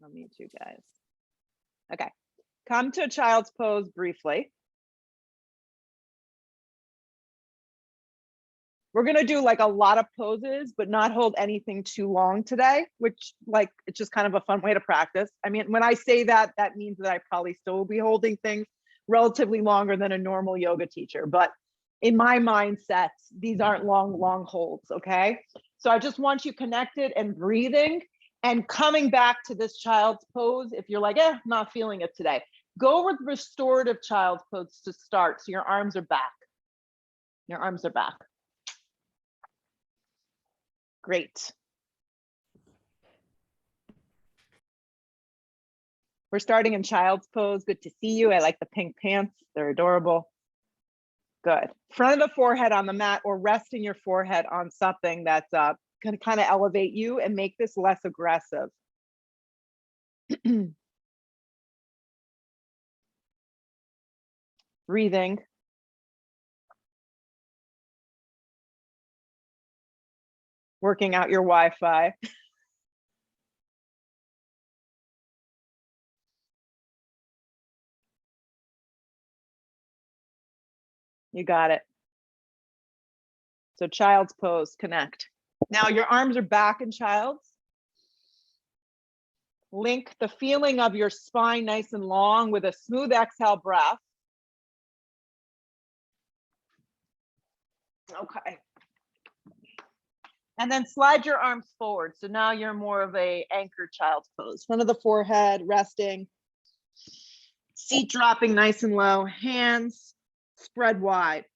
I'll mute you guys. Okay, come to a child's pose briefly. We're gonna do like a lot of poses, but not hold anything too long today, which like, it's just kind of a fun way to practice. I mean, when I say that, that means that I probably still will be holding things relatively longer than a normal yoga teacher, but in my mindset, these aren't long holds, okay? So I just want you connected and breathing and coming back to this child's pose. If you're like, not feeling it today, go with restorative child's pose to start. So your arms are back. Your arms are back. Great. We're starting in child's pose. Good to see you. I like the pink pants. They're adorable. Good. Front of the forehead on the mat, or resting your forehead on something that's going to kind of elevate you and make this less aggressive. Breathing. Working out your Wi-Fi. You got it. So child's pose, connect. Now your arms are back in child's. Link the feeling of your spine nice and long with a smooth exhale breath. Okay. And then slide your arms forward. So now you're more of a anchored child's pose. Front of the forehead, resting. Seat dropping nice and low. Hands spread wide.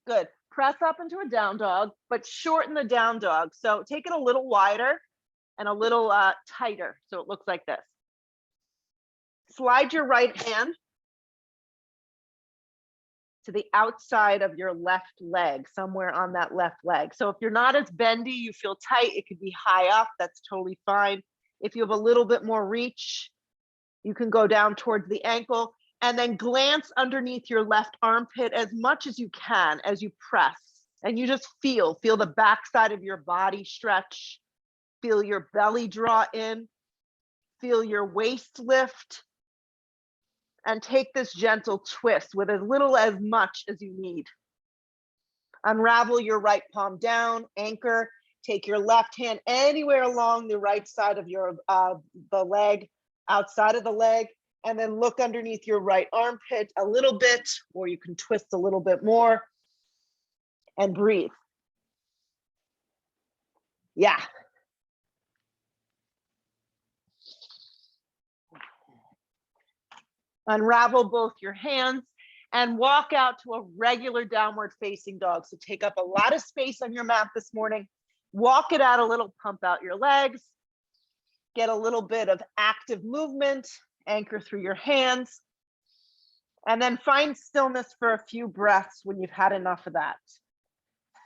Good. Press up into a down dog, but shorten the down dog. So take it a little wider and a little tighter. So it looks like this. Slide your right hand to the outside of your left leg, somewhere on that left leg. So if you're not as bendy, you feel tight, it could be high up, that's totally fine. If you have a little bit more reach, you can go down towards the ankle, and then glance underneath your left armpit as much as you can as you press. And you just feel the backside of your body stretch, feel your belly draw in, feel your waist lift, and take this gentle twist with as little as much as you need. Unravel your right palm down, anchor, take your left hand anywhere along the right side of your the leg, outside of the leg, and then look underneath your right armpit a little bit, or you can twist a little bit more and breathe. Yeah. Unravel both your hands and walk out to a regular downward facing dog. So take up a lot of space on your mat this morning. Walk it out a little, pump out your legs, get a little bit of active movement, anchor through your hands, and then find stillness for a few breaths when you've had enough of that.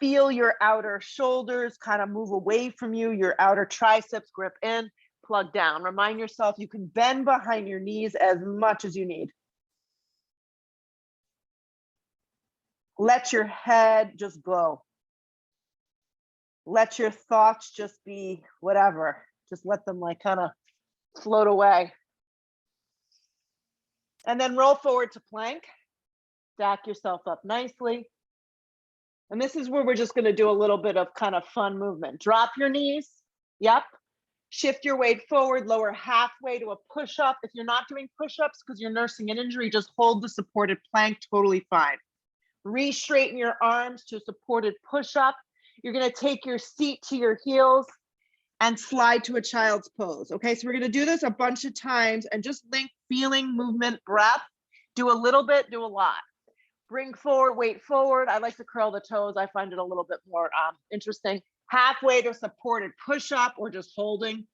Feel your outer shoulders kind of move away from you, your outer triceps grip in, plug down. Remind yourself you can bend behind your knees as much as you need. Let your head just go. Let your thoughts just be whatever. Just let them like kind of float away. And then roll forward to plank. Stack yourself up nicely. And this is where we're just going to do a little bit of kind of fun movement. Drop your knees. Yep. Shift your weight forward, lower halfway to a push-up. If you're not doing push-ups because you're nursing an injury, just hold the supported plank, totally fine. Re-straighten your arms to a supported push-up. You're going to take your seat to your heels and slide to a child's pose. Okay, so we're going to do this a bunch of times and just link feeling, movement, breath. Do a little bit, do a lot. Bring forward, weight forward. I like to curl the toes. I find it a little bit more interesting. Halfway to supported push-up or just holding.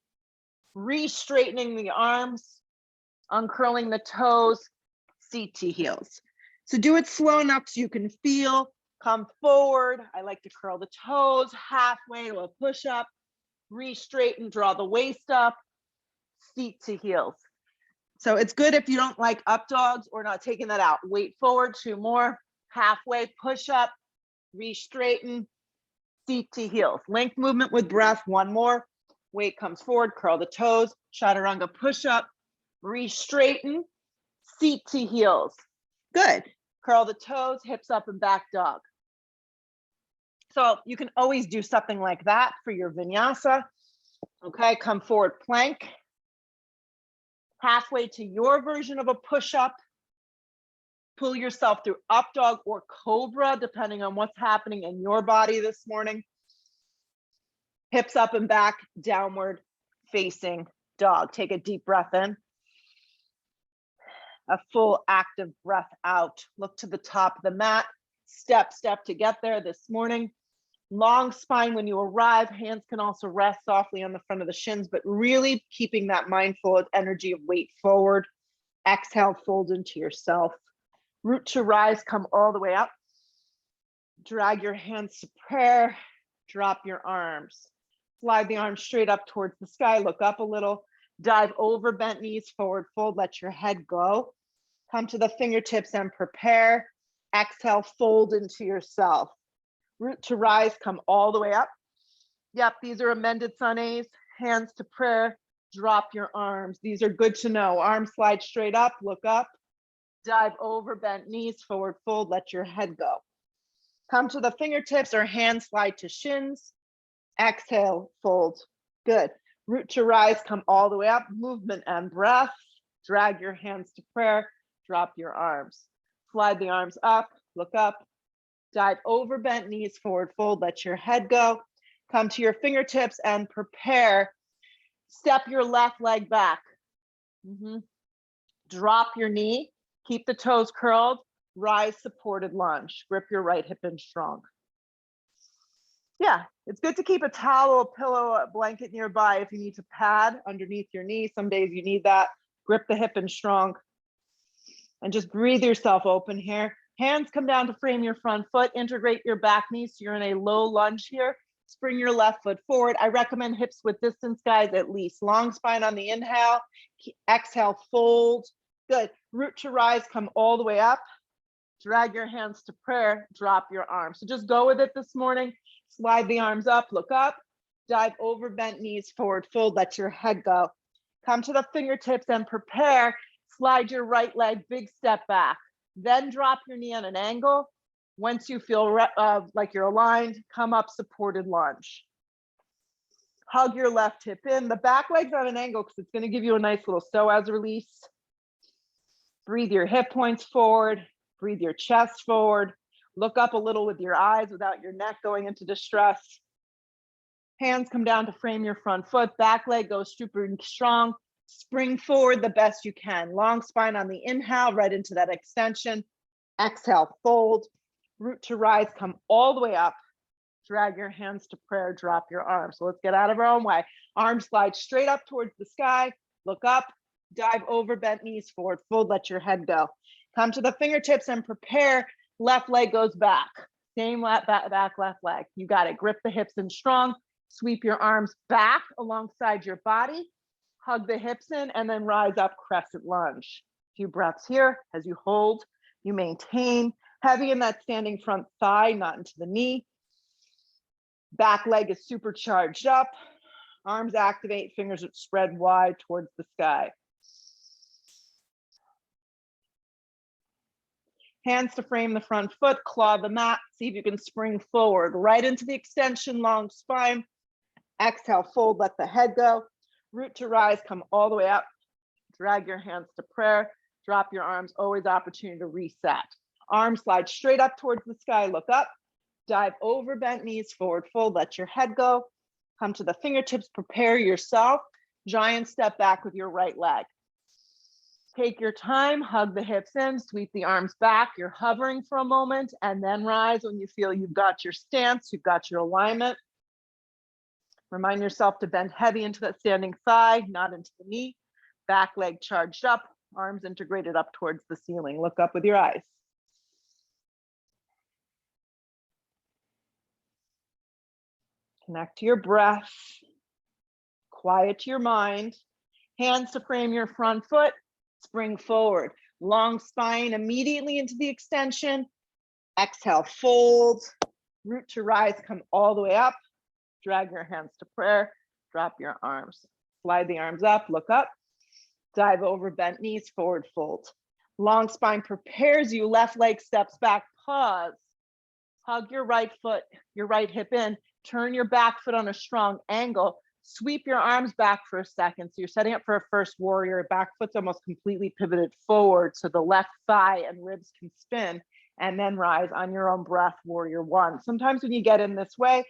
Re-straightening the arms, uncurling the toes, seat to heels. So do it slow enough so you can feel, come forward. I like to curl the toes, halfway to a push-up, re-straighten, draw the waist up, seat to heels. So it's good if you don't like up dogs or not taking that out. Weight forward, 2 more, halfway push-up, re-straighten, seat to heels. Length movement with breath, one more. Weight comes forward, curl the toes, chaturanga push-up, re-straighten, seat to heels. Good. Curl the toes, hips up and back dog. So you can always do something like that for your vinyasa. Okay, come forward plank. Halfway to your version of a push-up. Pull yourself through up dog or cobra, depending on what's happening in your body this morning. Hips up and back, downward facing dog. Take a deep breath in. A full active breath out. Look to the top of the mat. Step to get there this morning. Long spine when you arrive. Hands can also rest softly on the front of the shins, but really keeping that mindful energy of weight forward. Exhale, fold into yourself. Root to rise, come all the way up. Drag your hands to prayer. Drop your arms. Slide the arms straight up towards the sky. Look up a little. Dive over, bent knees, forward fold. Let your head go. Come to the fingertips and prepare. Exhale, fold into yourself. Root to rise, come all the way up. Yep, these are amended sun A's. Hands to prayer. Drop your arms. These are good to know. Arms slide straight up, look up. Dive over, bent knees, forward fold, let your head go. Come to the fingertips or hands slide to shins. Exhale, fold. Good. Root to rise, come all the way up. Movement and breath. Drag your hands to prayer. Drop your arms. Slide the arms up, look up. Dive over, bent knees, forward fold, let your head go. Come to your fingertips and prepare. Step your left leg back. Drop your knee. Keep the toes curled, rise supported lunge. Grip your right hip in strong. Yeah, it's good to keep a towel, a pillow, a blanket nearby if you need to pad underneath your knee. Some days you need that. Grip the hip in strong. And just breathe yourself open here. Hands come down to frame your front foot. Integrate your back knee so you're in a low lunge here. Spring your left foot forward. I recommend hips width distance, guys, at least. Long spine on the inhale. Exhale, fold. Good. Root to rise, come all the way up. Drag your hands to prayer, drop your arms. So just go with it this morning. Slide the arms up, look up. Dive over, bent knees, forward fold, let your head go. Come to the fingertips and prepare. Slide your right leg, big step back. Then drop your knee on an angle. Once you feel like you're aligned, come up supported lunge. Hug your left hip in. The back leg's on an angle because it's going to give you a nice little psoas release. Breathe your hip points forward, breathe your chest forward, look up a little with your eyes without your neck going into distress. Hands come down to frame your front foot, back leg goes super strong, spring forward the best you can. Long spine on the inhale, right into that extension. Exhale, fold, root to rise, come all the way up. Drag your hands to prayer, drop your arms. So let's get out of our own way. Arms slide straight up towards the sky, look up. Dive over, bent knees, forward fold, let your head go. Come to the fingertips and prepare. Left leg goes back. Same back left leg. You got it. Grip the hips in strong. Sweep your arms back alongside your body. Hug the hips in and then rise up, crescent lunge. A few breaths here as you hold, you maintain. Heavy in that standing front thigh, not into the knee. Back leg is supercharged up. Arms activate, fingers spread wide towards the sky. Hands to frame the front foot, claw the mat, see if you can spring forward, right into the extension, long spine. Exhale, fold, let the head go. Root to rise, come all the way up. Drag your hands to prayer, drop your arms, always opportunity to reset. Arms slide straight up towards the sky, look up. Dive over, bent knees, forward fold, let your head go. Come to the fingertips, prepare yourself. Giant step back with your right leg. Take your time, hug the hips in, sweep the arms back. You're hovering for a moment and then rise when you feel you've got your stance, you've got your alignment. Remind yourself to bend heavy into that standing thigh, not into the knee. Back leg charged up, arms integrated up towards the ceiling. Look up with your eyes. Connect to your breath. Quiet your mind. Hands to frame your front foot. Spring forward, long spine immediately into the extension. Exhale, fold, Root to rise, come all the way up. Drag your hands to prayer. Drop your arms. Slide the arms up, look up. Dive over, bent knees, forward fold. Long spine prepares you, left leg steps back, pause. Hug your right foot, your right hip in. Turn your back foot on a strong angle. Sweep your arms back for a second. So you're setting up for a first warrior. Back foot's almost completely pivoted forward so the left thigh and ribs can spin, and then rise on your own breath, warrior one. Sometimes when you get in this way,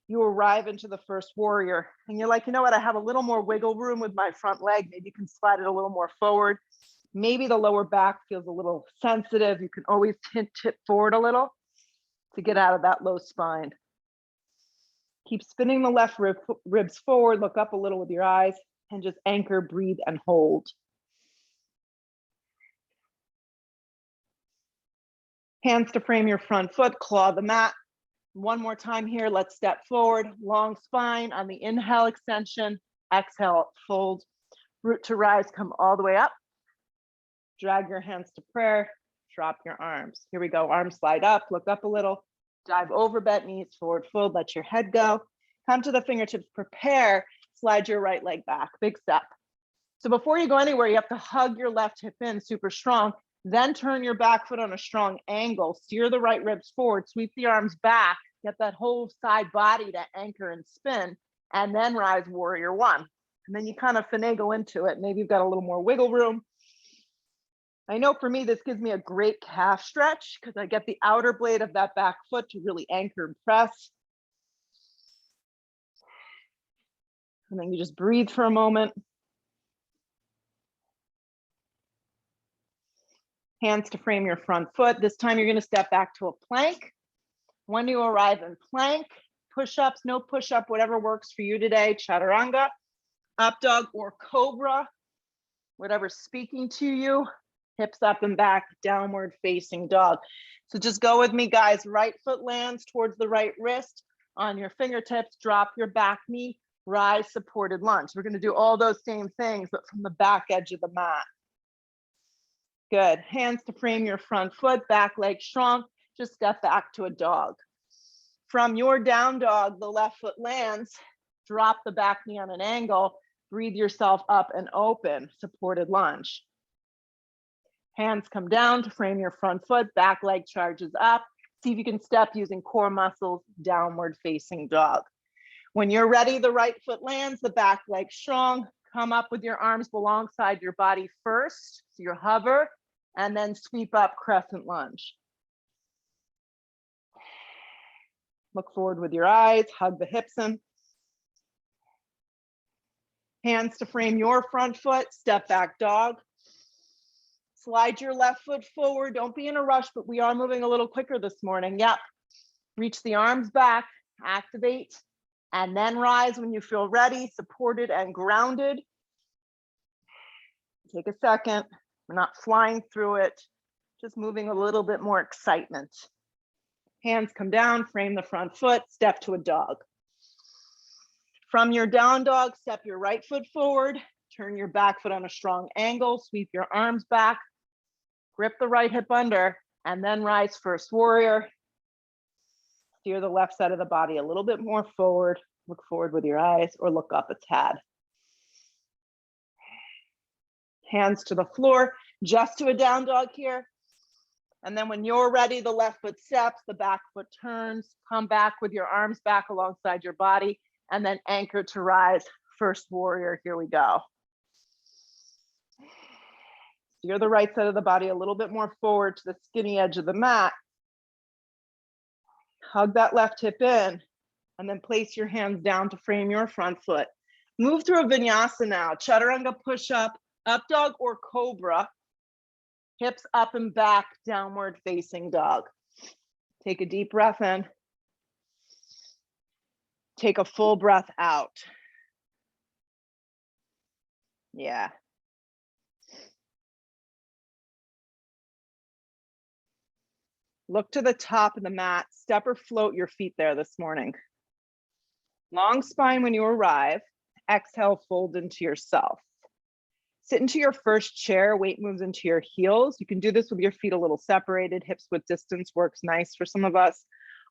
you arrive into the first warrior and you're like, you know what, I have a little more wiggle room with my front leg. Maybe you can slide it a little more forward. Maybe the lower back feels a little sensitive. You can always tip forward a little to get out of that low spine. Keep spinning the left ribs forward, look up a little with your eyes, and just anchor, breathe, and hold. Hands to frame your front foot, claw the mat. One more time here, let's step forward, long spine on the inhale, extension, exhale, fold. Root to rise, come all the way up. Drag your hands to prayer, drop your arms. Here we go, arms slide up, look up a little. Dive over, bent knees, forward fold, let your head go. Come to the fingertips, prepare, slide your right leg back, big step. So before you go anywhere, you have to hug your left hip in super strong, then turn your back foot on a strong angle, steer the right ribs forward, sweep the arms back, get that whole side body to anchor and spin, and then rise warrior one. And then you kind of finagle into it. Maybe you've got a little more wiggle room. I know for me, this gives me a great calf stretch because I get the outer blade of that back foot to really anchor and press. And then you just breathe for a moment. Hands to frame your front foot. This time you're going to step back to a plank. When you arrive in plank, push-ups, no push-up, whatever works for you today, chaturanga, up dog or cobra, whatever's speaking to you. Hips up and back, downward facing dog. So just go with me, guys. Right foot lands towards the right wrist. On your fingertips, drop your back knee, rise, supported lunge. We're going to do all those same things, but from the back edge of the mat. Good. Hands to frame your front foot, back leg strong. Just step back to a dog. From your down dog, the left foot lands. Drop the back knee on an angle. Breathe yourself up and open, supported lunge. Hands come down to frame your front foot, back leg charges up. See if you can step using core muscles, downward facing dog. When you're ready, the right foot lands, the back leg strong. Come up with your arms alongside your body first. So you hover and then sweep up, crescent lunge. Look forward with your eyes, hug the hips in. Hands to frame your front foot, step back dog. Slide your left foot forward. Don't be in a rush, but we are moving a little quicker this morning. Yep. Reach the arms back, activate, and then rise when you feel ready, supported and grounded. Take a second. We're not flying through it, just moving a little bit more excitement. Hands come down, frame the front foot, step to a dog. From your down dog, step your right foot forward, turn your back foot on a strong angle, sweep your arms back, grip the right hip under, and then rise first warrior. Steer the left side of the body a little bit more forward, look forward with your eyes or look up a tad. Hands to the floor, just to a down dog here. And then when you're ready, the left foot steps, the back foot turns, come back with your arms back alongside your body, and then anchor to rise, first warrior, here we go. Steer the right side of the body a little bit more forward to the skinny edge of the mat. Hug that left hip in, and then place your hands down to frame your front foot. Move through a vinyasa now, chaturanga push-up, up dog or cobra. Hips up and back, downward facing dog. Take a deep breath in. Take a full breath out. Yeah. Look to the top of the mat, step or float your feet there this morning. Long spine when you arrive. Exhale, fold into yourself. Sit into your first chair, weight moves into your heels. You can do this with your feet a little separated. Hips width distance works nice for some of us.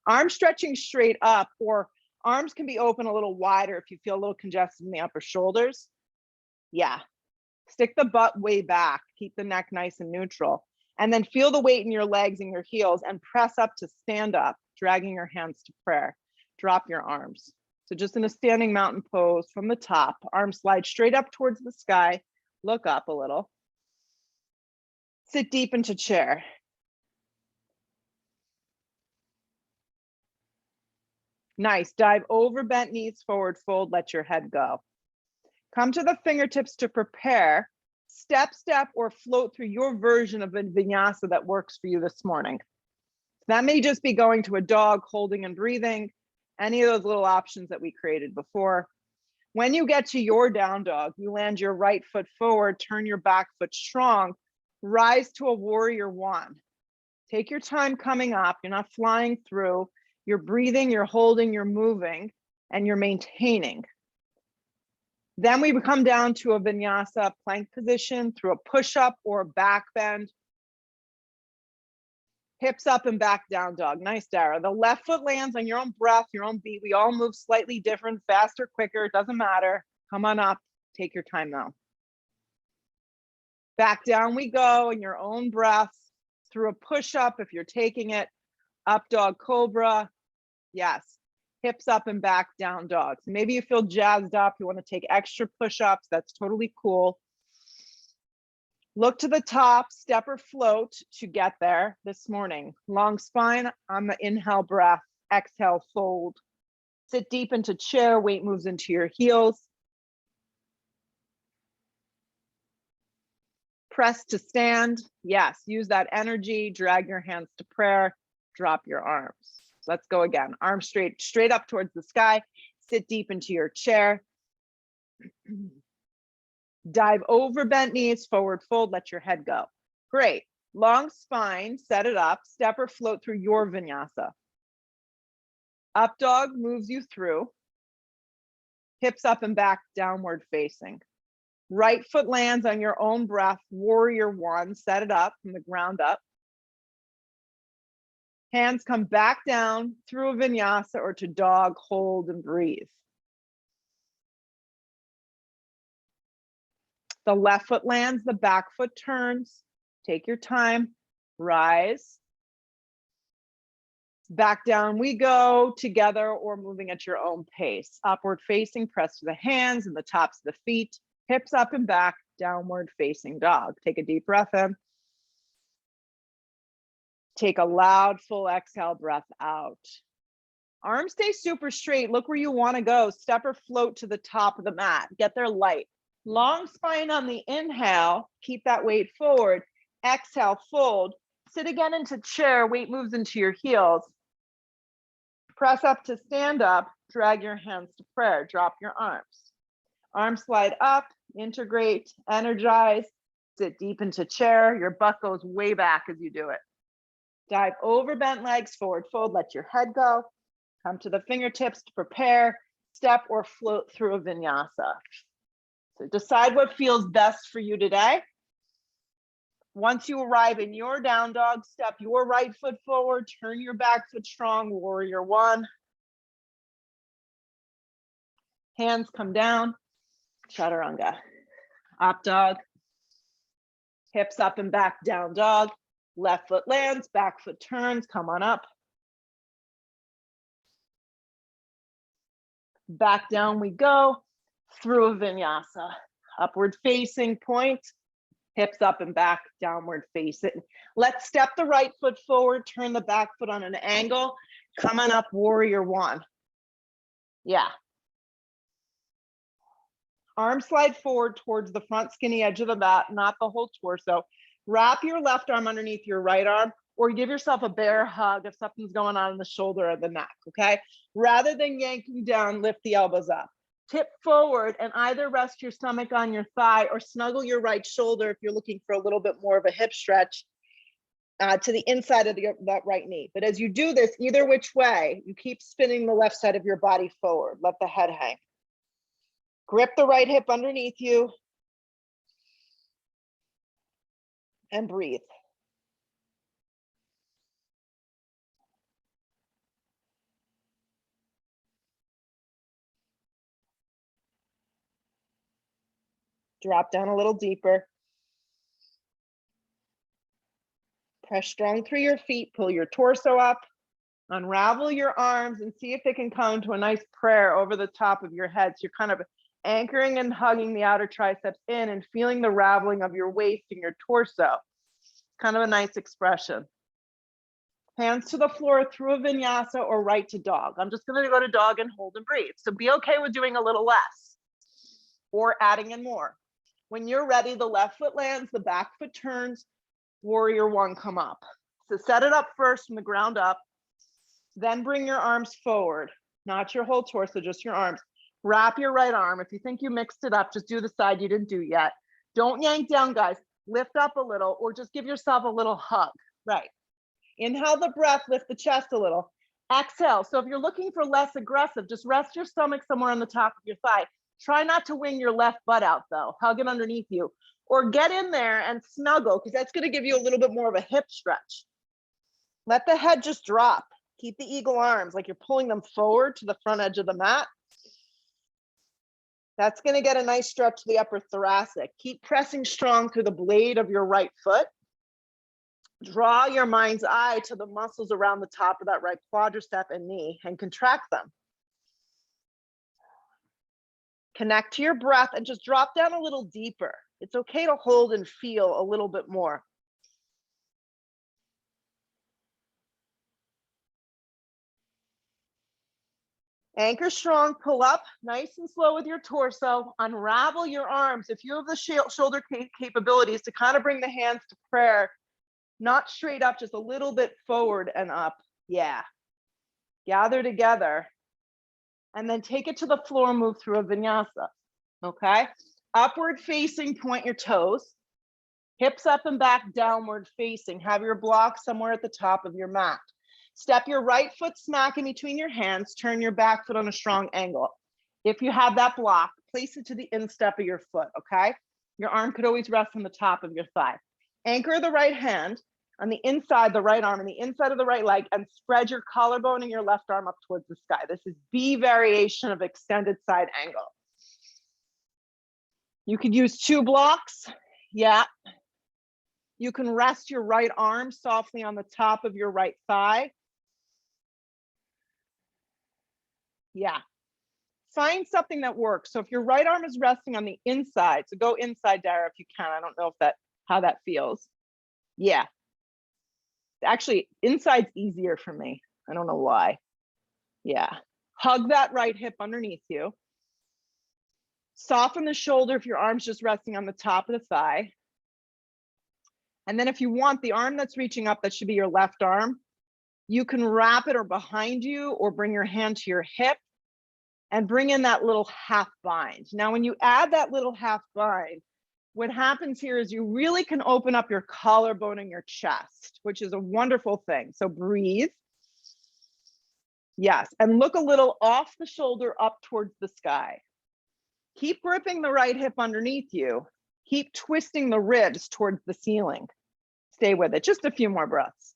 Arm stretching straight up, or arms can be open a little wider if you feel a little congested in the upper shoulders. Yeah. Stick the butt way back. Keep the neck nice and neutral. And then feel the weight in your legs and your heels and press up to stand up, dragging your hands to prayer. Drop your arms. So just in a standing mountain pose from the top, arms slide straight up towards the sky. Look up a little. Sit deep into chair. Nice. Dive over bent knees, forward fold, let your head go. Come to the fingertips to prepare. Step, step, or float through your version of a vinyasa that works for you this morning. That may just be going to a dog, holding and breathing, any of those little options that we created before. When you get to your down dog, you land your right foot forward, turn your back foot strong, rise to a warrior one. Take your time coming up. You're not flying through. You're breathing, you're holding, you're moving, and you're maintaining. Then we come down to a vinyasa plank position through a push-up or a back bend. Hips up and back down dog. Nice, Dara. The left foot lands on your own breath, your own beat. We all move slightly different, faster, quicker, it doesn't matter. Come on up, take your time though. Back down we go in your own breath through a push-up if you're taking it. Up dog cobra. Yes. Hips up and back down dog. So maybe you feel jazzed up, you want to take extra push-ups, that's totally cool. Look to the top, step or float to get there this morning. Long spine on the inhale breath, exhale fold. Sit deep into chair, weight moves into your heels. Press to stand. Yes, use that energy, drag your hands to prayer, drop your arms. Let's go again. Arms straight up towards the sky. Sit deep into your chair. Dive over bent knees, forward fold, let your head go. Great. Long spine, set it up, step or float through your vinyasa. Up dog moves you through. Hips up and back, downward facing. Right foot lands on your own breath, warrior one, set it up from the ground up. Hands come back down through a vinyasa or to dog, hold and breathe. The left foot lands, the back foot turns. Take your time, rise. Back down we go together or moving at your own pace. Upward facing, press to the hands and the tops of the feet. Hips up and back, downward facing dog. Take a deep breath in. Take a loud, full exhale breath out. Arms stay super straight. Look where you want to go. Step or float to the top of the mat. Get there light. Long spine on the inhale. Keep that weight forward. Exhale, fold. Sit again into chair. Weight moves into your heels. Press up to stand up. Drag your hands to prayer. Drop your arms. Arms slide up. Integrate. Energize. Sit deep into chair. Your butt goes way back as you do it. Dive over bent legs, forward fold, let your head go. Come to the fingertips to prepare, step or float through a vinyasa. So decide what feels best for you today. Once you arrive in your down dog, step your right foot forward, turn your back foot strong, warrior one. Hands come down, chaturanga. Up dog, hips up and back, down dog. Left foot lands, back foot turns, come on up. Back down we go through a vinyasa. Upward facing point, hips up and back, downward facing. Let's step the right foot forward, turn the back foot on an angle. Come on up, warrior one. Yeah. Arms slide forward towards the front skinny edge of the mat, not the whole torso. Wrap your left arm underneath your right arm or give yourself a bear hug if something's going on in the shoulder or the neck, okay? Rather than yanking down, lift the elbows up. Tip forward and either rest your stomach on your thigh or snuggle your right shoulder if you're looking for a little bit more of a hip stretch to the inside of that right knee. But as you do this, either which way, you keep spinning the left side of your body forward. Let the head hang. Grip the right hip underneath you. And breathe. Drop down a little deeper. Press strong through your feet, pull your torso up, unravel your arms and see if they can come to a nice prayer over the top of your head. So you're kind of anchoring and hugging the outer triceps in and feeling the raveling of your waist and your torso. Kind of a nice expression. Hands to the floor through a vinyasa or right to dog. I'm just going to go to dog and hold and breathe. So be okay with doing a little less or adding in more. When you're ready, the left foot lands, the back foot turns, warrior one, come up. So set it up first from the ground up, then bring your arms forward, not your whole torso, just your arms. Wrap your right arm. If you think you mixed it up, just do the side you didn't do yet. Don't yank down, guys. Lift up a little or just give yourself a little hug. Right. Inhale the breath, lift the chest a little. Exhale. So if you're looking for less aggressive, just rest your stomach somewhere on the top of your thigh. Try not to wing your left butt out though. Hug it underneath you. Or get in there and snuggle because that's going to give you a little bit more of a hip stretch. Let the head just drop. Keep the eagle arms like you're pulling them forward to the front edge of the mat. That's going to get a nice stretch to the upper thoracic. Keep pressing strong through the blade of your right foot. Draw your mind's eye to the muscles around the top of that right quadricep and knee and contract them. Connect to your breath and just drop down a little deeper. It's okay to hold and feel a little bit more. Anchor strong, pull up nice and slow with your torso, unravel your arms. If you have the shoulder capabilities to kind of bring the hands to prayer, not straight up, just a little bit forward and up. Yeah. Gather together and then take it to the floor, move through a vinyasa. Okay. Upward facing, point your toes, hips up and back, downward facing. Have your block somewhere at the top of your mat. Step your right foot smack in between your hands, turn your back foot on a strong angle. If you have that block, place it to the instep of your foot, okay? Your arm could always rest on the top of your thigh. Anchor the right hand on the inside, the right arm, and the inside of the right leg, and spread your collarbone and your left arm up towards the sky. This is B variation of extended side angle. You could use 2 blocks, yeah. You can rest your right arm softly on the top of your right thigh. Yeah. Find something that works. So if your right arm is resting on the inside, so go inside, Dara, if you can. I don't know if how that feels. Yeah. Actually, inside's easier for me. I don't know why. Yeah. Hug that right hip underneath you. Soften the shoulder if your arm's just resting on the top of the thigh. And then if you want the arm that's reaching up, that should be your left arm. You can wrap it or behind you or bring your hand to your hip and bring in that little half bind. Now, when you add that little half bind, what happens here is you really can open up your collarbone and your chest, which is a wonderful thing. So breathe. Yes, and look a little off the shoulder up towards the sky. Keep gripping the right hip underneath you. Keep twisting the ribs towards the ceiling. Stay with it, just a few more breaths.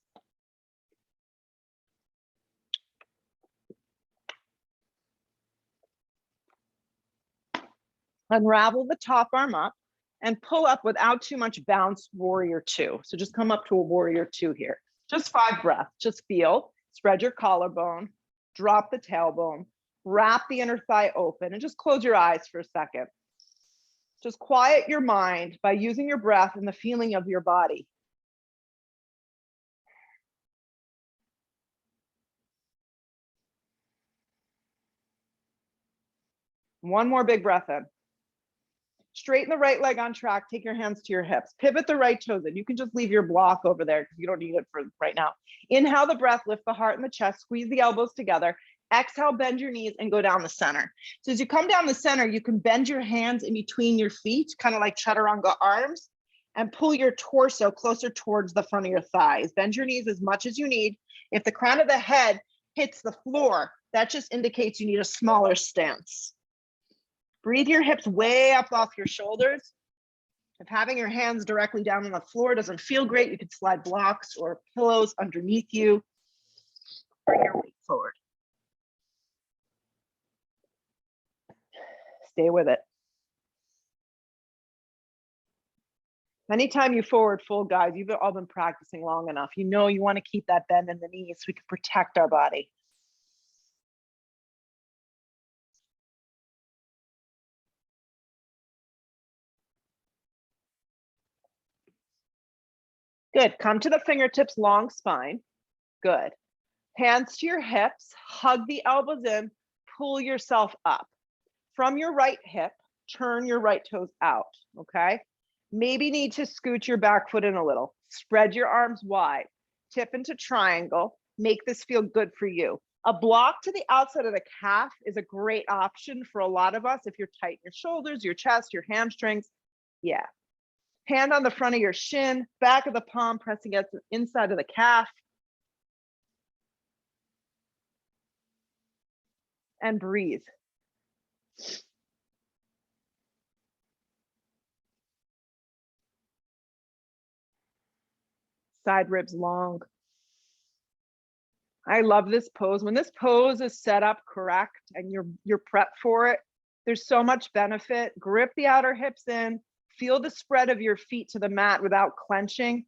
Unravel the top arm up and pull up without too much bounce, warrior 2. So just come up to a warrior 2 here. Just 5 breaths, just feel, spread your collarbone, drop the tailbone, wrap the inner thigh open and just close your eyes for a second. Just quiet your mind by using your breath and the feeling of your body. One more big breath in. Straighten the right leg on track, take your hands to your hips. Pivot the right toes in. You can just leave your block over there because you don't need it for right now. Inhale the breath, lift the heart and the chest, squeeze the elbows together. Exhale, bend your knees and go down the center. So as you come down the center, you can bend your hands in between your feet, kind of like chaturanga arms, and pull your torso closer towards the front of your thighs. Bend your knees as much as you need. If the crown of the head hits the floor, that just indicates you need a smaller stance. Breathe your hips way up off your shoulders. If having your hands directly down on the floor doesn't feel great, you can slide blocks or pillows underneath you. Bring your weight forward. Stay with it. Anytime you forward fold, guys, you've all been practicing long enough. You know you want to keep that bend in the knees so we can protect our body. Good. Come to the fingertips, long spine. Good. Hands to your hips, hug the elbows in, pull yourself up. From your right hip, turn your right toes out, okay? Maybe need to scoot your back foot in a little. Spread your arms wide, tip into triangle. Make this feel good for you. A block to the outside of the calf is a great option for a lot of us if you're tight in your shoulders, your chest, your hamstrings. Yeah. Hand on the front of your shin, back of the palm pressing against the inside of the calf. And breathe. Side ribs long. I love this pose. When this pose is set up correct and you're prepped for it, there's so much benefit. Grip the outer hips in, feel the spread of your feet to the mat without clenching,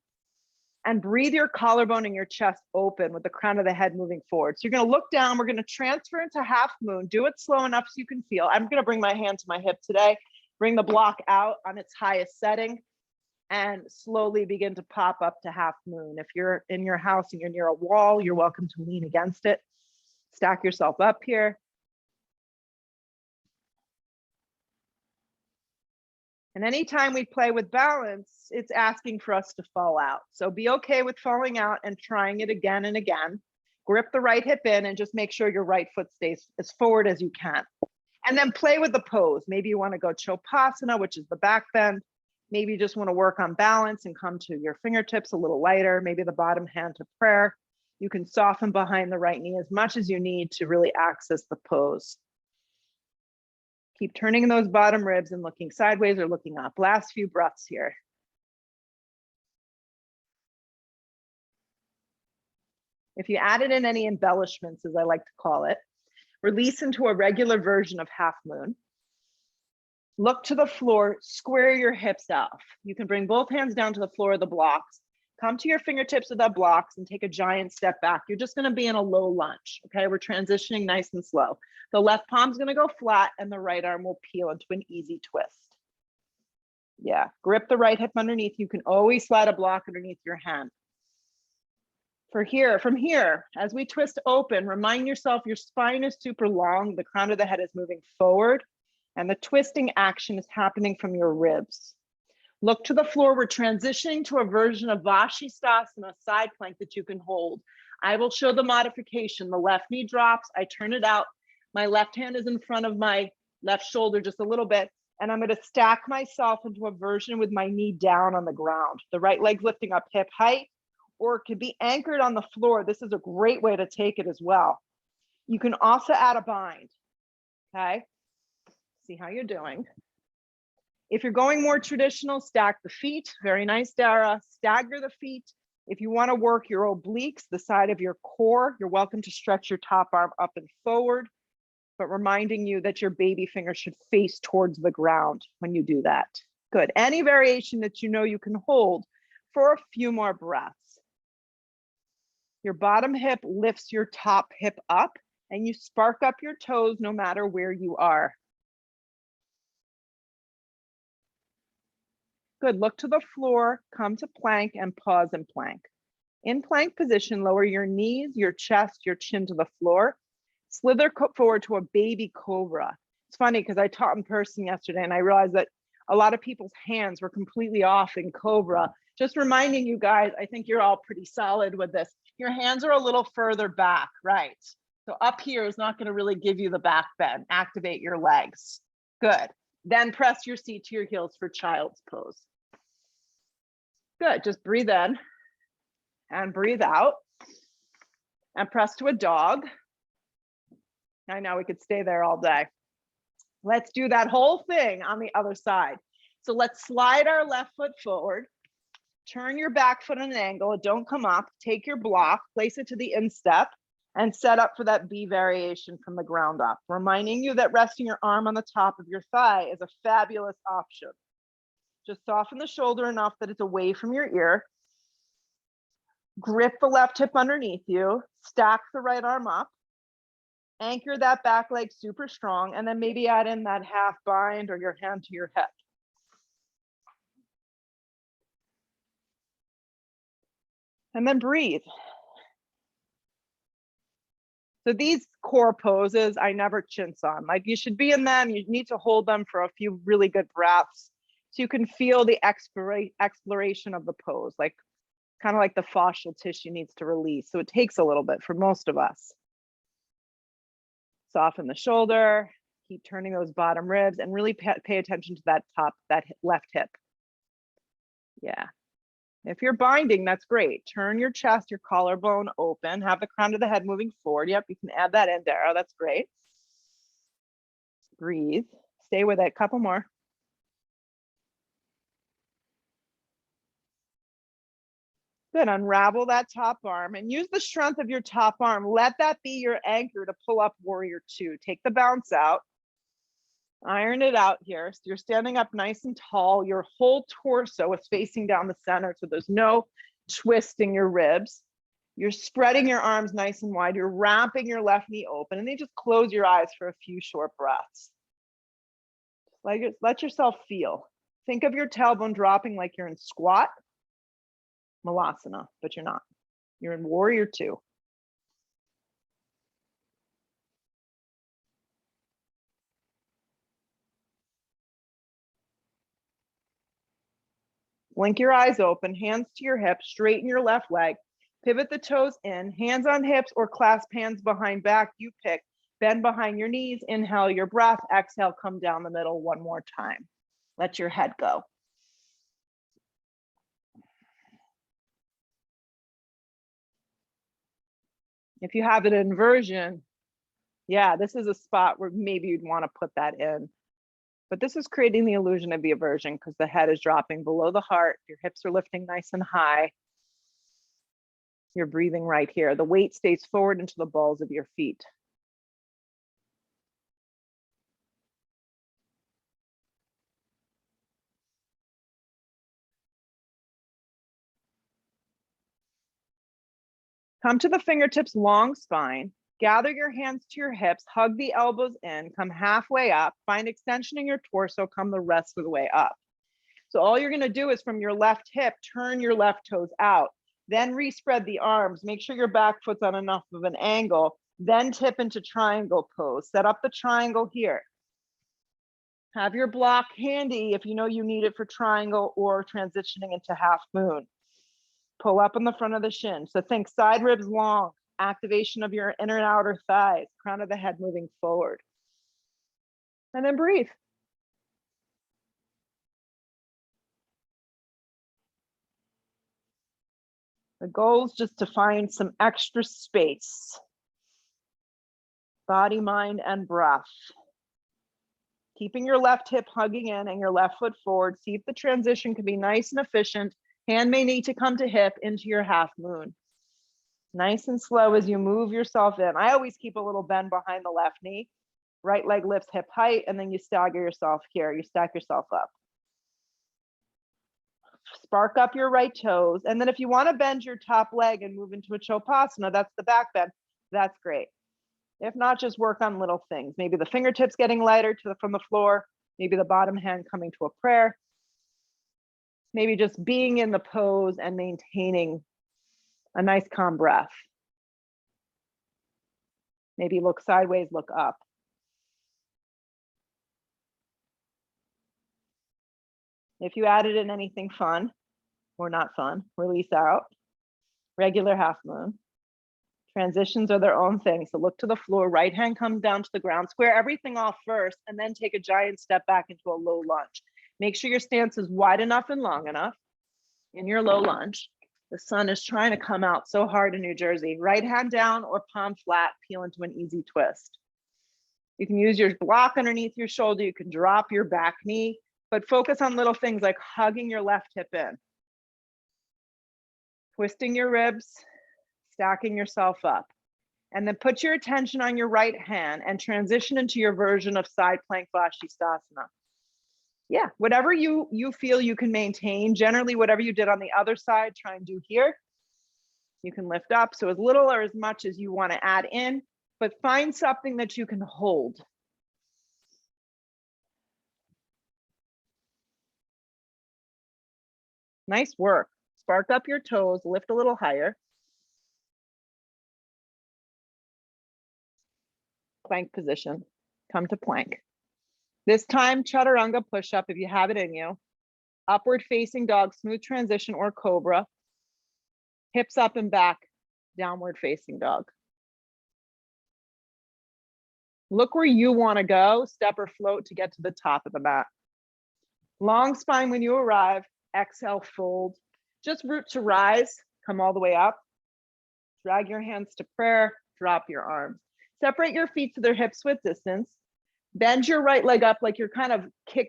and breathe your collarbone and your chest open with the crown of the head moving forward. So you're gonna look down, we're gonna transfer into half moon. Do it slow enough so you can feel. I'm gonna bring my hand to my hip today, bring the block out on its highest setting, and slowly begin to pop up to half moon. If you're in your house and you're near a wall, you're welcome to lean against it. Stack yourself up here. And anytime we play with balance, it's asking for us to fall out. So be okay with falling out and trying it again and again. Grip the right hip in and just make sure your right foot stays as forward as you can. And then play with the pose. Maybe you want to go Chopasana, which is the back bend. Maybe you just want to work on balance and come to your fingertips a little lighter, maybe the bottom hand to prayer. You can soften behind the right knee as much as you need to really access the pose. Keep turning those bottom ribs and looking sideways or looking up. Last few breaths here. If you added in any embellishments, as I like to call it, release into a regular version of half moon. Look to the floor, square your hips off. You can bring both hands down to the floor of the blocks. Come to your fingertips of the blocks and take a giant step back. You're just gonna be in a low lunge, okay? We're transitioning nice and slow. The left palm's gonna go flat and the right arm will peel into an easy twist. Yeah, grip the right hip underneath. You can always slide a block underneath your hand. From here, as we twist open, remind yourself your spine is super long, the crown of the head is moving forward, and the twisting action is happening from your ribs. Look to the floor. We're transitioning to a version of Vashisthasana, side plank that you can hold. I will show the modification. The left knee drops, I turn it out. My left hand is in front of my left shoulder just a little bit, and I'm gonna stack myself into a version with my knee down on the ground. The right leg's lifting up hip height, or it could be anchored on the floor. This is a great way to take it as well. You can also add a bind, okay? See how you're doing. If you're going more traditional, stack the feet. Very nice, Dara. Stagger the feet. If you want to work your obliques, the side of your core, you're welcome to stretch your top arm up and forward, but reminding you that your baby finger should face towards the ground when you do that. Good. Any variation that you know you can hold for a few more breaths. Your bottom hip lifts your top hip up and you spark up your toes no matter where you are. Good, look to the floor, come to plank and pause in plank. In plank position, lower your knees, your chest, your chin to the floor. Slither forward to a baby cobra. It's funny because I taught in person yesterday and I realized that a lot of people's hands were completely off in cobra. Just reminding you guys, I think you're all pretty solid with this. Your hands are a little further back, right? So up here is not going to really give you the back bend. Activate your legs. Good. Then press your seat to your heels for child's pose. Good, just breathe in and breathe out and press to a dog. I know we could stay there all day. Let's do that whole thing on the other side. So let's slide our left foot forward, turn your back foot at an angle, don't come up, take your block, place it to the instep, and set up for that B variation from the ground up. Reminding you that resting your arm on the top of your thigh is a fabulous option. Just soften the shoulder enough that it's away from your ear. Grip the left hip underneath you, stack the right arm up, anchor that back leg super strong, and then maybe add in that half bind or your hand to your hip. And then breathe. So these core poses, I never chintz on. Like you should be in them, you need to hold them for a few really good breaths so you can feel the exploration of the pose, like kind of like the fascial tissue needs to release. So it takes a little bit for most of us. Soften the shoulder, keep turning those bottom ribs and really pay attention to that left hip. Yeah. If you're binding, that's great. Turn your chest, your collarbone open, have the crown of the head moving forward. Yep, you can add that in, Dara. That's great. Breathe. Stay with it. Couple more. Good. Unravel that top arm and use the strength of your top arm. Let that be your anchor to pull up warrior two. Take the bounce out. Iron it out here. So you're standing up nice and tall. Your whole torso is facing down the center. So there's no twisting your ribs. You're spreading your arms nice and wide. You're wrapping your left knee open and then just close your eyes for a few short breaths. Let yourself feel. Think of your tailbone dropping like you're in squat, Malasana, but you're not. You're in warrior two. Blink your eyes open, hands to your hips, straighten your left leg, pivot the toes in, hands on hips or clasp hands behind back, you pick. Bend behind your knees, inhale your breath, exhale, come down the middle one more time. Let your head go. If you have an inversion, yeah, this is a spot where maybe you'd want to put that in. But this is creating the illusion of the aversion because the head is dropping below the heart. Your hips are lifting nice and high. You're breathing right here. The weight stays forward into the balls of your feet. Come to the fingertips, long spine. Gather your hands to your hips, hug the elbows in, come halfway up, find extension in your torso, come the rest of the way up. So all you're gonna do is from your left hip, turn your left toes out, then respread the arms, make sure your back foot's on enough of an angle, then tip into triangle pose. Set up the triangle here. Have your block handy if you know you need it for triangle or transitioning into half moon. Pull up on the front of the shin. So think side ribs long, activation of your inner and outer thighs, crown of the head moving forward. And then breathe. The goal is just to find some extra space. Body, mind, and breath. Keeping your left hip hugging in and your left foot forward. See if the transition can be nice and efficient. Hand may need to come to hip into your half moon. Nice and slow as you move yourself in. I always keep a little bend behind the left knee. Right leg lifts hip height, and then you stagger yourself here. You stack yourself up. Spark up your right toes. And then if you want to bend your top leg and move into a Chopasana, that's the back bend. That's great. If not, just work on little things. Maybe the fingertips getting lighter from the floor. Maybe the bottom hand coming to a prayer. Maybe just being in the pose and maintaining a nice calm breath. Maybe look sideways, look up. If you added in anything fun or not fun, release out. Regular half moon. Transitions are their own thing. So look to the floor, right hand comes down to the ground, square everything off first, and then take a giant step back into a low lunge. Make sure your stance is wide enough and long enough in your low lunge. The sun is trying to come out so hard in New Jersey. Right hand down or palm flat, peel into an easy twist. You can use your block underneath your shoulder. You can drop your back knee, but focus on little things like hugging your left hip in, twisting your ribs, stacking yourself up. And then put your attention on your right hand and transition into your version of side plank Vashisthasana. Yeah, whatever you feel you can maintain. Generally, whatever you did on the other side, try and do here. You can lift up, so as little or as much as you want to add in, but find something that you can hold. Nice work. Spark up your toes, lift a little higher. Plank position. Come to plank. This time, chaturanga push-up if you have it in you. Upward facing dog, smooth transition or cobra. Hips up and back, downward facing dog. Look where you want to go, step or float to get to the top of the mat. Long spine when you arrive, exhale, fold. Just root to rise, come all the way up. Drag your hands to prayer, drop your arms. Separate your feet to their hips width distance. Bend your right leg up like you're kind of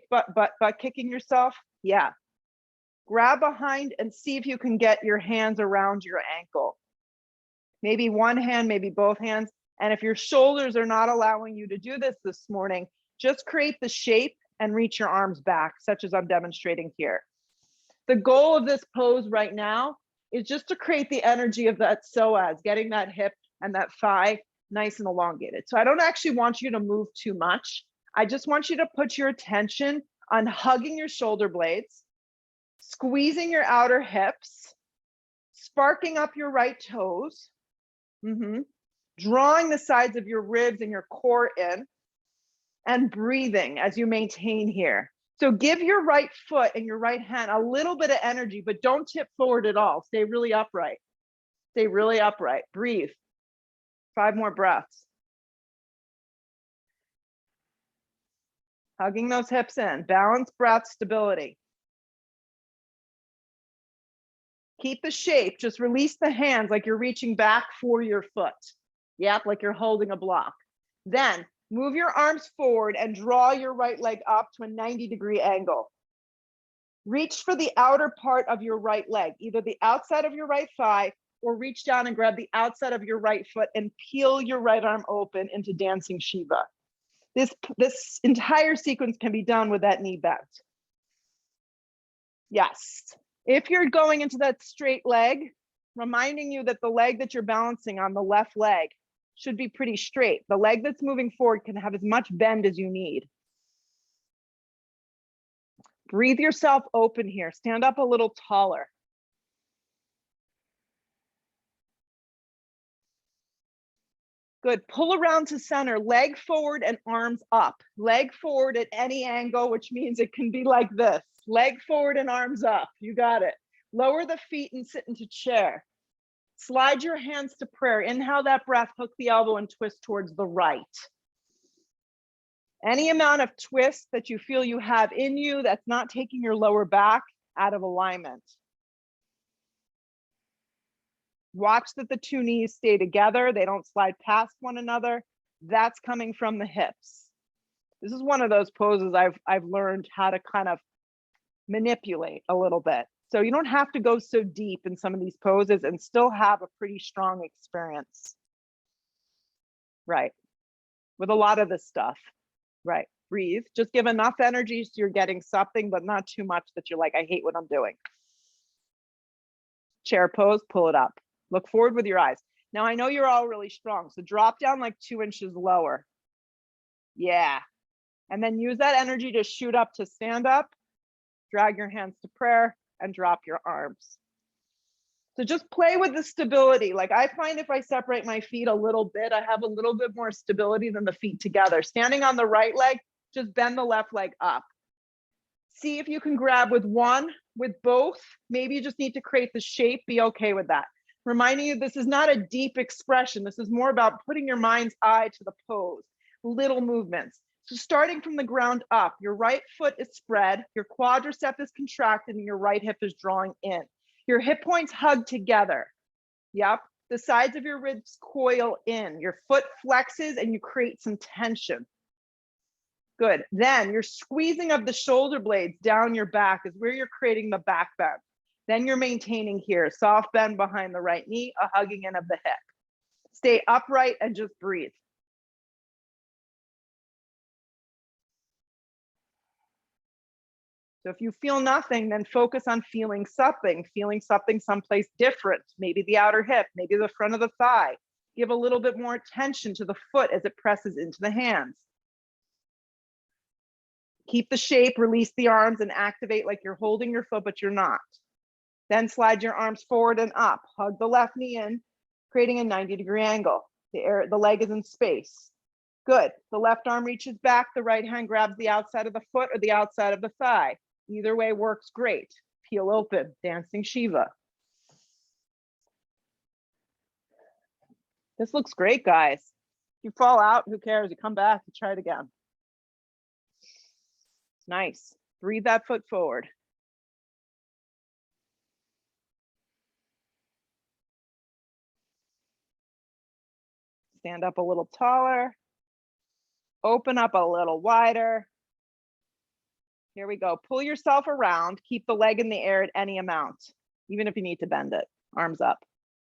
butt kicking yourself. Yeah. Grab behind and see if you can get your hands around your ankle. Maybe one hand, maybe both hands. And if your shoulders are not allowing you to do this morning, just create the shape and reach your arms back, such as I'm demonstrating here. The goal of this pose right now is just to create the energy of that psoas, getting that hip and that thigh nice and elongated. So I don't actually want you to move too much. I just want you to put your attention on hugging your shoulder blades, squeezing your outer hips, sparking up your right toes, drawing the sides of your ribs and your core in, and breathing as you maintain here. So give your right foot and your right hand a little bit of energy, but don't tip forward at all. Stay really upright. Stay really upright. Breathe. 5 more breaths. Hugging those hips in. Balance, breath, stability. Keep the shape. Just release the hands like you're reaching back for your foot. Yep, like you're holding a block. Then move your arms forward and draw your right leg up to a 90-degree angle. Reach for the outer part of your right leg, either the outside of your right thigh, or reach down and grab the outside of your right foot and peel your right arm open into dancing Shiva. This entire sequence can be done with that knee bent. Yes. If you're going into that straight leg, reminding you that the leg that you're balancing on, the left leg, should be pretty straight. The leg that's moving forward can have as much bend as you need. Breathe yourself open here. Stand up a little taller. Good. Pull around to center, leg forward and arms up. Leg forward at any angle, which means it can be like this. Leg forward and arms up. You got it. Lower the feet and sit into chair. Slide your hands to prayer. Inhale that breath, hook the elbow and twist towards the right. Any amount of twist that you feel you have in you that's not taking your lower back out of alignment. Watch that the 2 knees stay together. They don't slide past one another. That's coming from the hips. This is one of those poses I've learned how to kind of manipulate a little bit. So you don't have to go so deep in some of these poses and still have a pretty strong experience. Right. With a lot of this stuff. Right. Breathe. Just give enough energy so you're getting something, but not too much that you're like, I hate what I'm doing. Chair pose, pull it up. Look forward with your eyes. Now I know you're all really strong, so drop down like 2 inches lower. Yeah. And then use that energy to shoot up to stand up, drag your hands to prayer, and drop your arms. So just play with the stability. Like I find if I separate my feet a little bit, I have a little bit more stability than the feet together. Standing on the right leg, just bend the left leg up. See if you can grab with one, with both. Maybe you just need to create the shape, be okay with that. Reminding you, this is not a deep expression. This is more about putting your mind's eye to the pose, little movements. So starting from the ground up, your right foot is spread, your quadricep is contracted, and your right hip is drawing in. Your hip points hug together. Yep. The sides of your ribs coil in. Your foot flexes and you create some tension. Good. Then your squeezing of the shoulder blades down your back is where you're creating the back bend. Then you're maintaining here, soft bend behind the right knee, a hugging in of the hip. Stay upright and just breathe. So if you feel nothing, then focus on feeling something someplace different, maybe the outer hip, maybe the front of the thigh. Give a little bit more attention to the foot as it presses into the hands. Keep the shape, release the arms, and activate like you're holding your foot, but you're not. Then slide your arms forward and up. Hug the left knee in, creating a 90-degree angle. The leg is in space. Good. The left arm reaches back, the right hand grabs the outside of the foot or the outside of the thigh. Either way works great. Peel open, dancing Shiva. This looks great, guys. If you fall out, who cares? You come back, you try it again. Nice. Breathe that foot forward. Stand up a little taller. Open up a little wider. Here we go. Pull yourself around. Keep the leg in the air at any amount, even if you need to bend it. Arms up.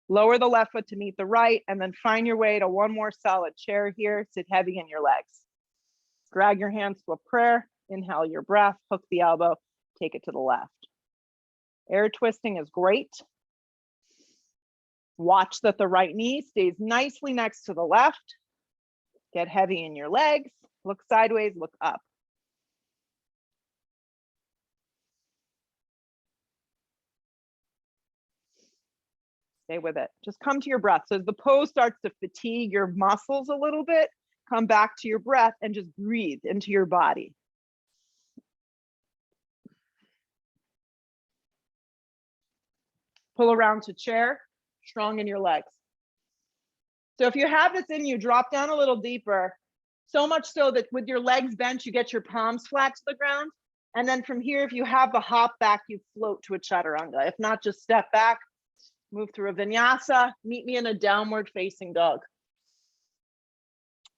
Lower the left foot to meet the right, and then find your way to one more solid chair here. Sit heavy in your legs. Drag your hands to a prayer. Inhale your breath. Hook the elbow. Take it to the left. Air twisting is great. Watch that the right knee stays nicely next to the left. Get heavy in your legs. Look sideways, look up. Stay with it. Just come to your breath. So as the pose starts to fatigue your muscles a little bit, come back to your breath and just breathe into your body. Pull around to chair, strong in your legs. So if you have this in you, drop down a little deeper, so much so that with your legs bent, you get your palms flat to the ground. And then from here, if you have the hop back, you float to a chaturanga. If not, just step back, move through a vinyasa, meet me in a downward facing dog.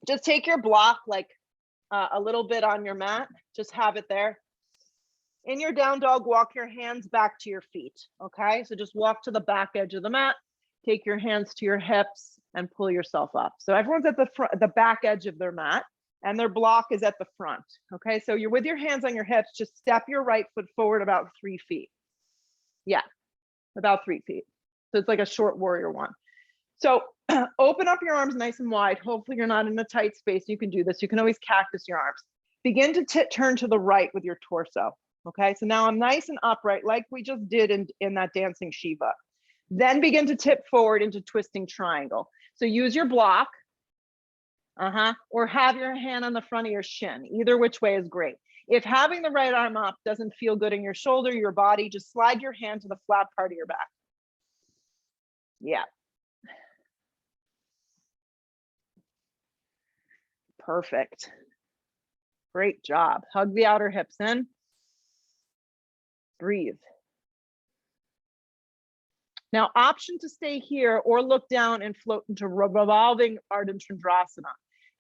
Just take your block like a little bit on your mat, just have it there. In your down dog, walk your hands back to your feet, okay? So just walk to the back edge of the mat, take your hands to your hips and pull yourself up. So everyone's at the front, the back edge of their mat and their block is at the front, okay? So you're with your hands on your hips, just step your right foot forward about 3 feet. Yeah, about 3 feet. So it's like a short warrior one. So open up your arms nice and wide. Hopefully you're not in a tight space. You can do this. You can always cactus your arms. Begin to turn to the right with your torso. Okay, so now I'm nice and upright like we just did in that dancing Shiva. Then begin to tip forward into twisting triangle. So use your block, or have your hand on the front of your shin. Either which way is great. If having the right arm up doesn't feel good in your shoulder, your body, just slide your hand to the flat part of your back. Yeah. Perfect. Great job. Hug the outer hips in. Breathe. Now, option to stay here or look down and float into revolving Ardha Chandrasana.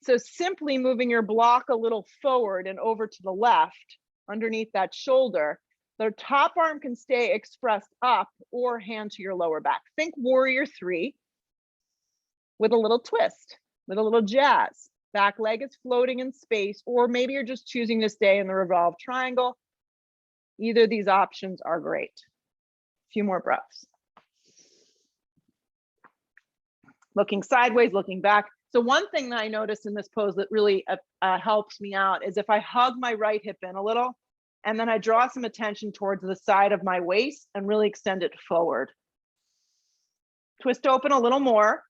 So simply moving your block a little forward and over to the left underneath that shoulder, the top arm can stay expressed up or hand to your lower back. Think warrior 3 with a little twist, with a little jazz. Back leg is floating in space, or maybe you're just choosing to stay in the revolved triangle. Either of these options are great. A few more breaths. Looking sideways, looking back. So one thing that I noticed in this pose that really helps me out is if I hug my right hip in a little, and then I draw some attention towards the side of my waist and really extend it forward. Twist open a little more.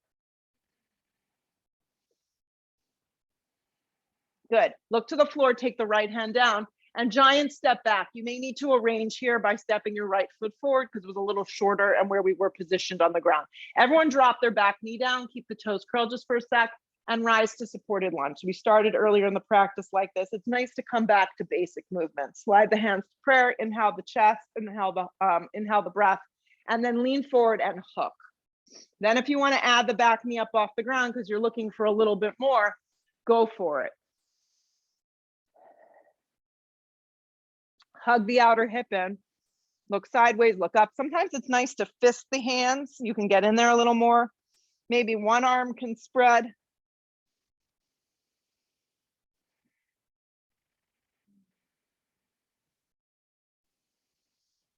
Good. Look to the floor, take the right hand down and giant step back. You may need to arrange here by stepping your right foot forward because it was a little shorter and where we were positioned on the ground. Everyone drop their back knee down, keep the toes curled just for a sec and rise to supported lunge. We started earlier in the practice like this. It's nice to come back to basic movements. Slide the hands to prayer, inhale the chest, inhale the breath, and then lean forward and hook. Then if you want to add the back knee up off the ground because you're looking for a little bit more, go for it. Hug the outer hip in, look sideways, look up. Sometimes it's nice to fist the hands. You can get in there a little more. Maybe one arm can spread.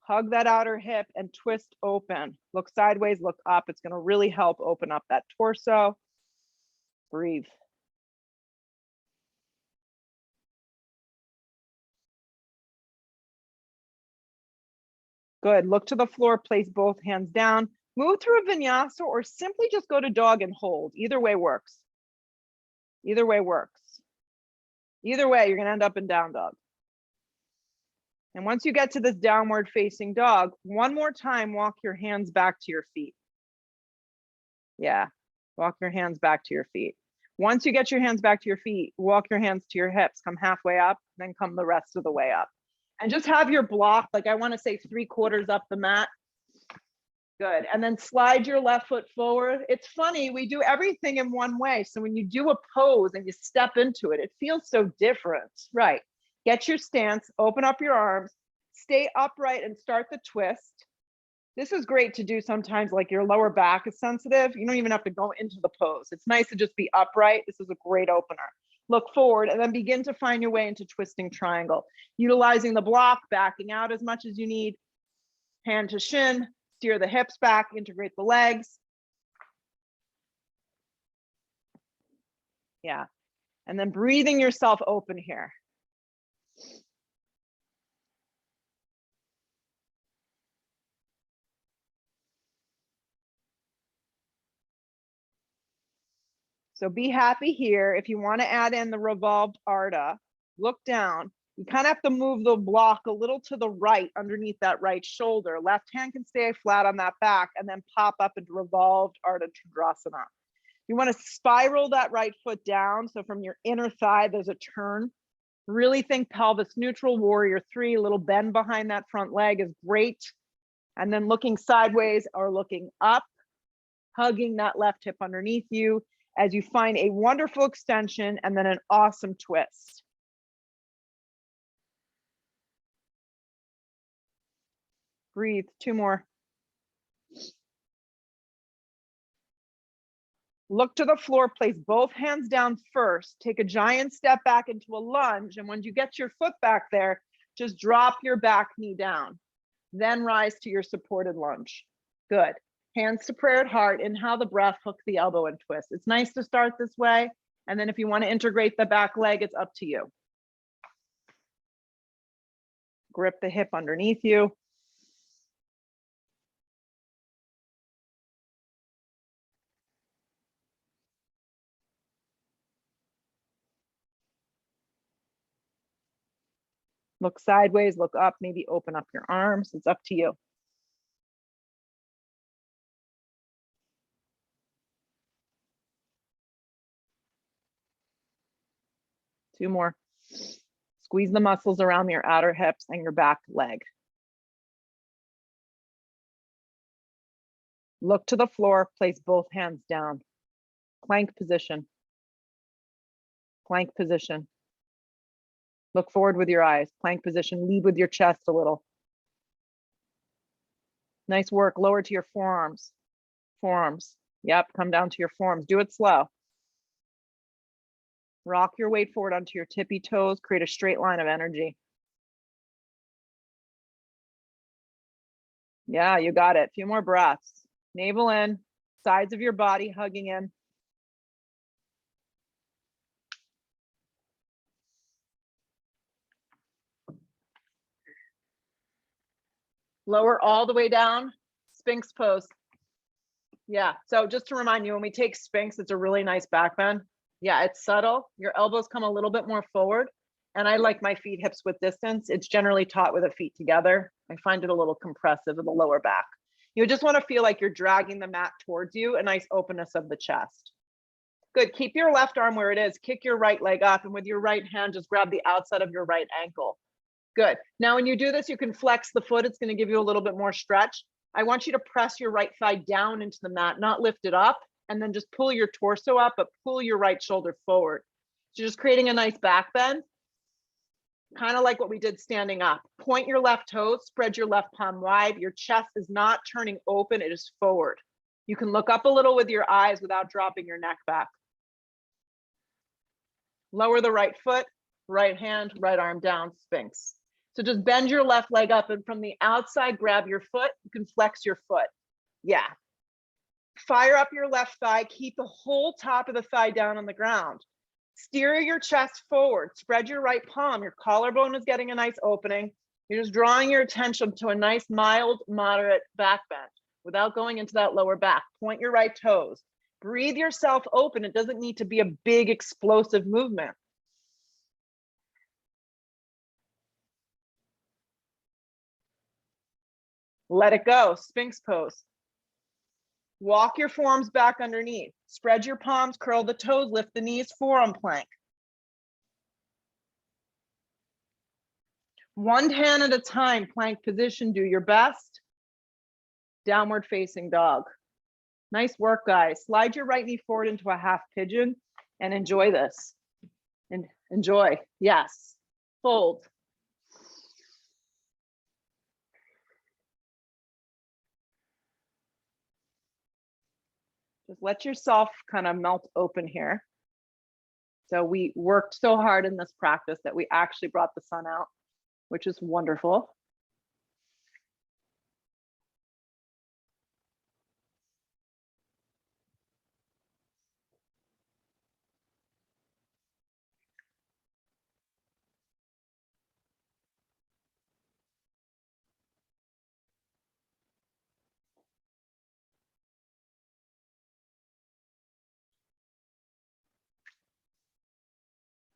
Hug that outer hip and twist open. Look sideways, look up. It's going to really help open up that torso. Breathe. Good. Look to the floor, place both hands down. Move through a vinyasa or simply just go to dog and hold. Either way works. Either way works. Either way, you're going to end up in down dog. And once you get to this downward facing dog, one more time, walk your hands back to your feet. Yeah, walk your hands back to your feet. Once you get your hands back to your feet, walk your hands to your hips, come halfway up, then come the rest of the way up. And just have your block, like I want to say 3/4 up the mat. Good. And then slide your left foot forward. It's funny, we do everything in one way. So when you do a pose and you step into it, it feels so different. Right. Get your stance, open up your arms, stay upright and start the twist. This is great to do sometimes, like your lower back is sensitive. You don't even have to go into the pose. It's nice to just be upright. This is a great opener. Look forward and then begin to find your way into twisting triangle. Utilizing the block, backing out as much as you need. Hand to shin, steer the hips back, integrate the legs. Yeah. And then breathing yourself open here. So be happy here. If you want to add in the revolved Ardha, look down. You kind of have to move the block a little to the right underneath that right shoulder. Left hand can stay flat on that back and then pop up into revolved Ardha Chandrasana. You want to spiral that right foot down. So from your inner thigh, there's a turn. Really think pelvis neutral, warrior 3, a little bend behind that front leg is great. And then looking sideways or looking up, hugging that left hip underneath you as you find a wonderful extension and then an awesome twist. Breathe, 2 more. Look to the floor, place both hands down first. Take a giant step back into a lunge. And when you get your foot back there, just drop your back knee down. Then rise to your supported lunge. Good. Hands to prayer at heart. Inhale the breath, hook the elbow and twist. It's nice to start this way. And then if you want to integrate the back leg, it's up to you. Grip the hip underneath you. Look sideways, look up, maybe open up your arms. It's up to you. Two more. Squeeze the muscles around your outer hips and your back leg. Look to the floor, place both hands down. Plank position. Plank position. Look forward with your eyes. Plank position, lead with your chest a little. Nice work, lower to your forearms. Forearms, yep, come down to your forearms. Do it slow. Rock your weight forward onto your tippy toes, create a straight line of energy. Yeah, you got it. A few more breaths. Navel in, sides of your body hugging in. Lower all the way down, Sphinx pose. Yeah, so just to remind you, when we take Sphinx, it's a really nice back bend. Yeah, it's subtle. Your elbows come a little bit more forward. And I like my feet hips width distance. It's generally taught with the feet together. I find it a little compressive in the lower back. You just want to feel like you're dragging the mat towards you, a nice openness of the chest. Good, keep your left arm where it is. Kick your right leg up and with your right hand, just grab the outside of your right ankle. Good. Now, when you do this, you can flex the foot. It's going to give you a little bit more stretch. I want you to press your right thigh down into the mat, not lift it up, and then just pull your torso up, but pull your right shoulder forward. So just creating a nice back bend, kind of like what we did standing up. Point your left toes, spread your left palm wide. Your chest is not turning open, it is forward. You can look up a little with your eyes without dropping your neck back. Lower the right foot, right hand, right arm down, Sphinx. So just bend your left leg up and from the outside, grab your foot. You can flex your foot. Yeah. Fire up your left thigh. Keep the whole top of the thigh down on the ground. Steer your chest forward. Spread your right palm. Your collarbone is getting a nice opening. You're just drawing your attention to a nice, mild, moderate back bend without going into that lower back. Point your right toes. Breathe yourself open. It doesn't need to be a big, explosive movement. Let it go. Sphinx pose. Walk your forearms back underneath. Spread your palms, curl the toes, lift the knees, forearm plank. One hand at a time, plank position, do your best. Downward facing dog. Nice work, guys. Slide your right knee forward into a half pigeon and enjoy this. And enjoy, yes. Fold. Just let yourself kind of melt open here. So we worked so hard in this practice that we actually brought the sun out, which is wonderful.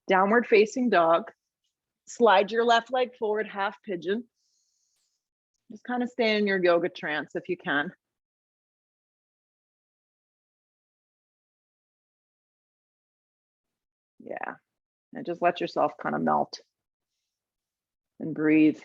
Downward facing dog. Slide your left leg forward, half pigeon. Just kind of stay in your yoga trance if you can. Yeah, and just let yourself kind of melt and breathe.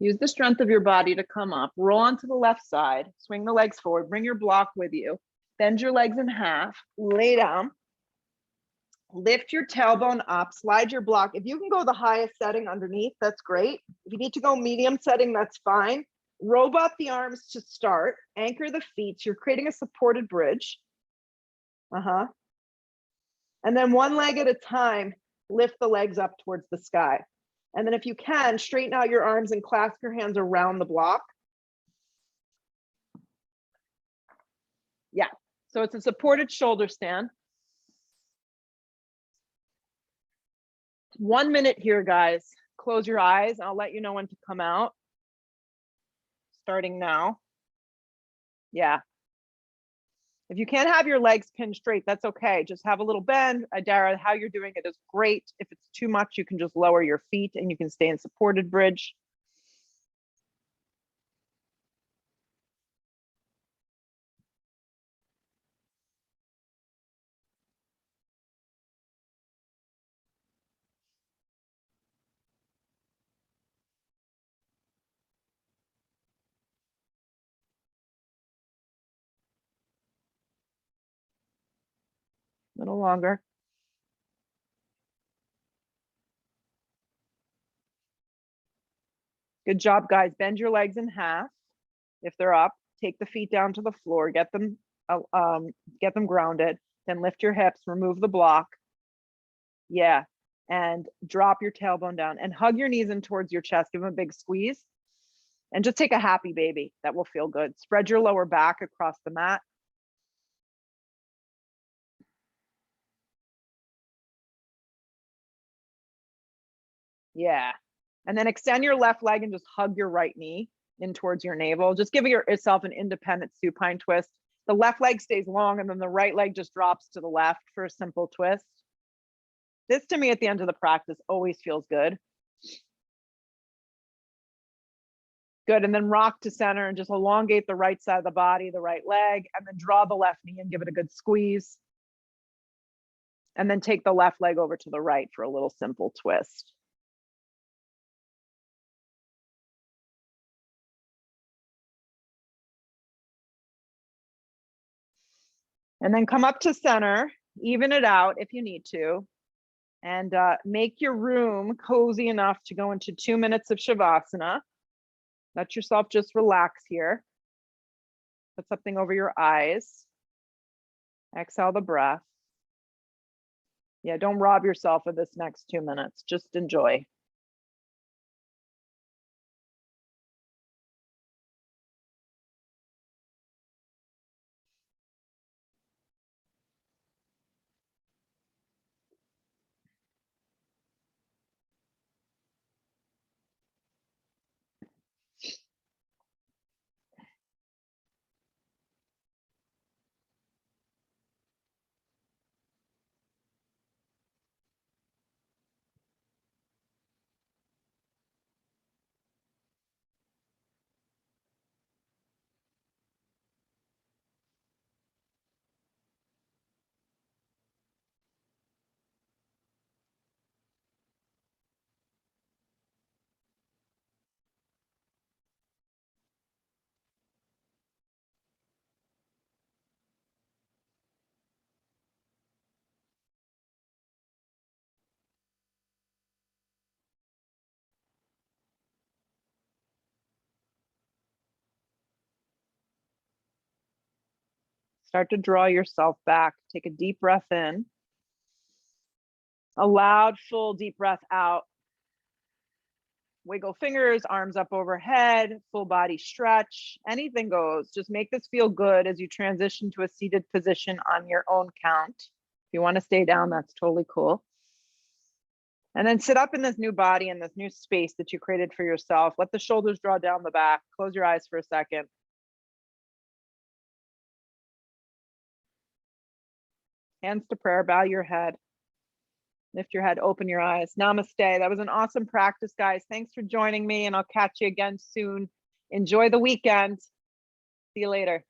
Use the strength of your body to come up. Roll onto the left side. Swing the legs forward. Bring your block with you. Bend your legs in half. Lay down. Lift your tailbone up. Slide your block. If you can go the highest setting underneath, that's great. If you need to go medium setting, that's fine. Robot the arms to start. Anchor the feet. You're creating a supported bridge. And then one leg at a time, lift the legs up towards the sky. And then if you can, straighten out your arms and clasp your hands around the block. Yeah, so it's a supported shoulder stand. 1 minute here, guys. Close your eyes. I'll let you know when to come out. Starting now. Yeah. If you can't have your legs pinned straight, that's okay. Just have a little bend. Adara, how you're doing it is great. If it's too much, you can just lower your feet and you can stay in supported bridge. A little longer. Good job, guys. Bend your legs in half. If they're up, take the feet down to the floor, get them grounded, then lift your hips, remove the block. Yeah, and drop your tailbone down and hug your knees in towards your chest. Give them a big squeeze and just take a happy baby. That will feel good. Spread your lower back across the mat. Yeah, and then extend your left leg and just hug your right knee in towards your navel. Just give yourself an independent supine twist. The left leg stays long and then the right leg just drops to the left for a simple twist. This to me at the end of the practice always feels good. Good, and then rock to center and just elongate the right side of the body, the right leg, and then draw the left knee and give it a good squeeze. And then take the left leg over to the right for a little simple twist. And then come up to center, even it out if you need to, and make your room cozy enough to go into 2 minutes of Shavasana. Let yourself just relax here. Put something over your eyes. Exhale the breath. Yeah, don't rob yourself of this next 2 minutes. Just enjoy. Start to draw yourself back. Take a deep breath in. A loud, full, deep breath out. Wiggle fingers, arms up overhead, full body stretch. Anything goes. Just make this feel good as you transition to a seated position on your own count. If you want to stay down, that's totally cool. And then sit up in this new body in this new space that you created for yourself. Let the shoulders draw down the back. Close your eyes for a second. Hands to prayer, bow your head. Lift your head, open your eyes. Namaste. That was an awesome practice, guys. Thanks for joining me, and I'll catch you again soon. Enjoy the weekend. See you later.